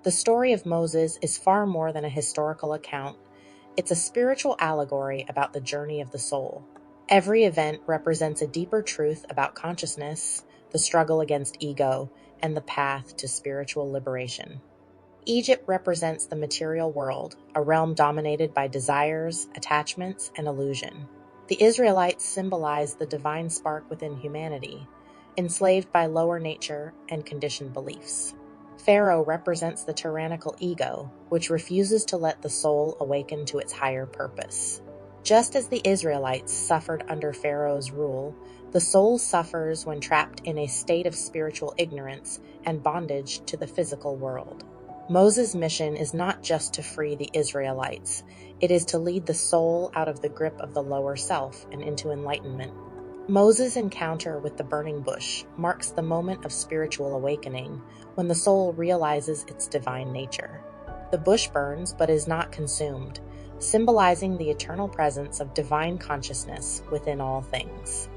The story of Moses is far more than a historical account. It's a spiritual allegory about the journey of the soul. Every event represents a deeper truth about consciousness, the struggle against ego, and the path to spiritual liberation. Egypt represents the material world, a realm dominated by desires, attachments, and illusion. The Israelites symbolize the divine spark within humanity, enslaved by lower nature and conditioned beliefs. Pharaoh represents the tyrannical ego, which refuses to let the soul awaken to its higher purpose. Just as the Israelites suffered under Pharaoh's rule, the soul suffers when trapped in a state of spiritual ignorance and bondage to the physical world. Moses' mission is not just to free the Israelites, it is to lead the soul out of the grip of the lower self and into enlightenment. Moses' encounter with the burning bush marks the moment of spiritual awakening when the soul realizes its divine nature. The bush burns but is not consumed, symbolizing the eternal presence of divine consciousness within all things.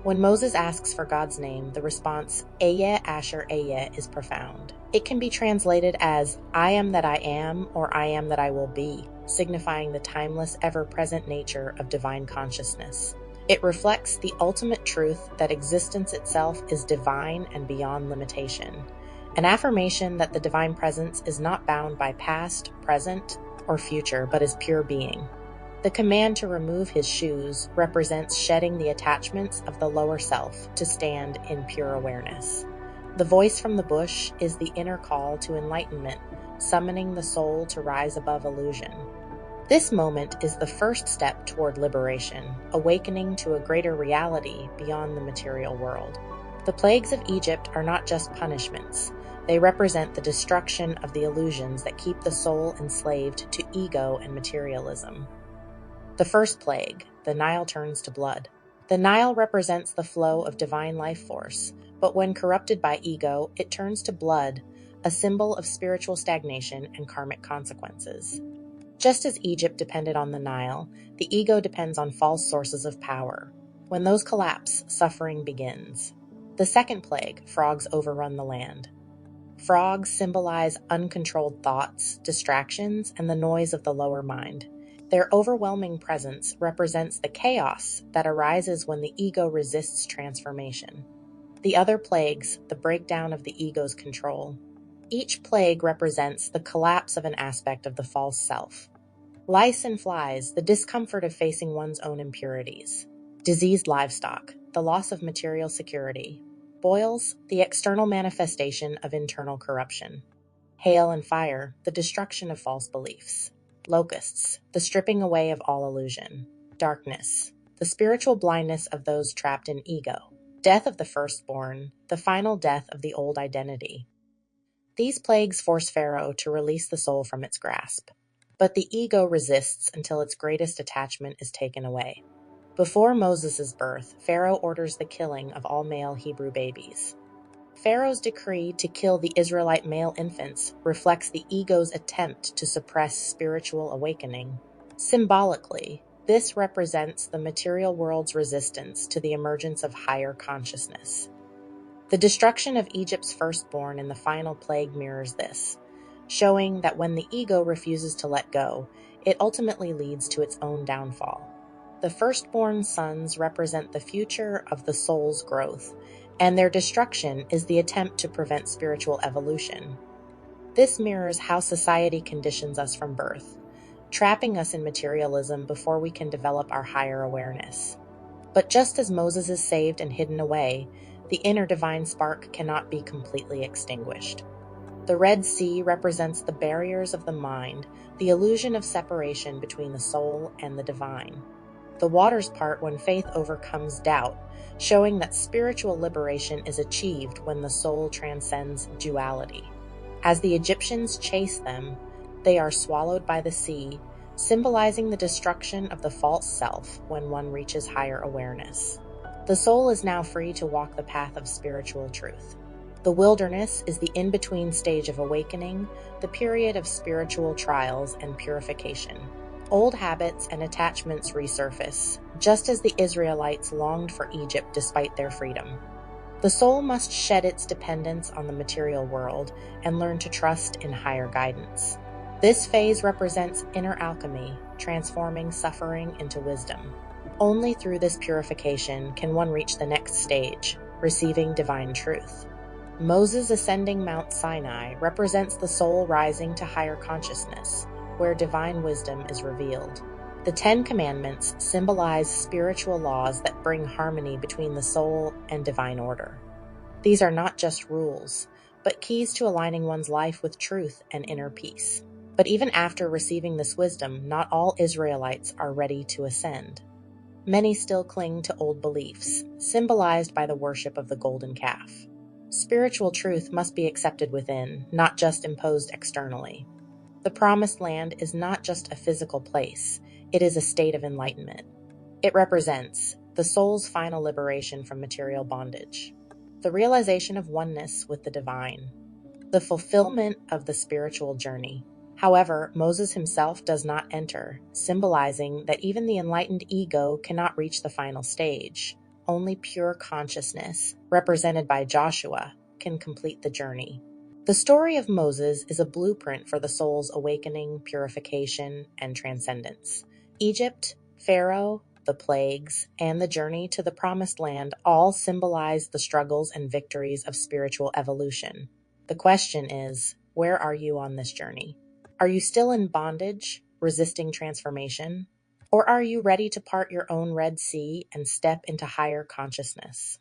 When Moses asks for God's name, the response, Ehyeh Asher Ehyeh, is profound. It can be translated as, I am that I am, or I am that I will be, signifying the timeless, ever-present nature of divine consciousness. It reflects the ultimate truth that existence itself is divine and beyond limitation, an affirmation that the divine presence is not bound by past, present, or future, but is pure being. The command to remove his shoes represents shedding the attachments of the lower self to stand in pure awareness. The voice from the bush is the inner call to enlightenment, summoning the soul to rise above illusion. This moment is the first step toward liberation, awakening to a greater reality beyond the material world. The plagues of Egypt are not just punishments. They represent the destruction of the illusions that keep the soul enslaved to ego and materialism. The first plague, the Nile turns to blood. The Nile represents the flow of divine life force, but when corrupted by ego, it turns to blood, a symbol of spiritual stagnation and karmic consequences. Just as Egypt depended on the Nile, the ego depends on false sources of power. When those collapse, suffering begins. The second plague, frogs overrun the land. Frogs symbolize uncontrolled thoughts, distractions, and the noise of the lower mind. Their overwhelming presence represents the chaos that arises when the ego resists transformation. The other plagues, the breakdown of the ego's control. Each plague represents the collapse of an aspect of the false self. Lice and flies, the discomfort of facing one's own impurities. Diseased livestock, the loss of material security. Boils, the external manifestation of internal corruption. Hail and fire, the destruction of false beliefs. Locusts, the stripping away of all illusion. Darkness, the spiritual blindness of those trapped in ego. Death of the firstborn, the final death of the old identity. These plagues force Pharaoh to release the soul from its grasp. But the ego resists until its greatest attachment is taken away. Before Moses' birth, Pharaoh orders the killing of all male Hebrew babies. Pharaoh's decree to kill the Israelite male infants reflects the ego's attempt to suppress spiritual awakening. Symbolically, this represents the material world's resistance to the emergence of higher consciousness. The destruction of Egypt's firstborn in the final plague mirrors this, showing that when the ego refuses to let go, it ultimately leads to its own downfall. The firstborn sons represent the future of the soul's growth, and their destruction is the attempt to prevent spiritual evolution. This mirrors how society conditions us from birth, trapping us in materialism before we can develop our higher awareness. But just as Moses is saved and hidden away, the inner divine spark cannot be completely extinguished. The Red Sea represents the barriers of the mind, the illusion of separation between the soul and the divine. The waters part when faith overcomes doubt, showing that spiritual liberation is achieved when the soul transcends duality. As the Egyptians chase them, they are swallowed by the sea, symbolizing the destruction of the false self when one reaches higher awareness. The soul is now free to walk the path of spiritual truth. The wilderness is the in-between stage of awakening, the period of spiritual trials and purification. Old habits and attachments resurface, just as the Israelites longed for Egypt despite their freedom. The soul must shed its dependence on the material world and learn to trust in higher guidance. This phase represents inner alchemy, transforming suffering into wisdom. Only through this purification can one reach the next stage, receiving divine truth. Moses ascending Mount Sinai represents the soul rising to higher consciousness, where divine wisdom is revealed. The Ten Commandments symbolize spiritual laws that bring harmony between the soul and divine order. These are not just rules, but keys to aligning one's life with truth and inner peace. But even after receiving this wisdom, not all Israelites are ready to ascend. Many still cling to old beliefs, symbolized by the worship of the golden calf. Spiritual truth must be accepted within, not just imposed externally. The Promised Land is not just a physical place, it is a state of enlightenment. It represents the soul's final liberation from material bondage, the realization of oneness with the divine, the fulfillment of the spiritual journey. However, Moses himself does not enter, symbolizing that even the enlightened ego cannot reach the final stage. Only pure consciousness, represented by Joshua, can complete the journey. The story of Moses is a blueprint for the soul's awakening, purification, and transcendence. Egypt, Pharaoh, the plagues, and the journey to the Promised Land all symbolize the struggles and victories of spiritual evolution. The question is, where are you on this journey? Are you still in bondage, resisting transformation? Or are you ready to part your own Red Sea and step into higher consciousness?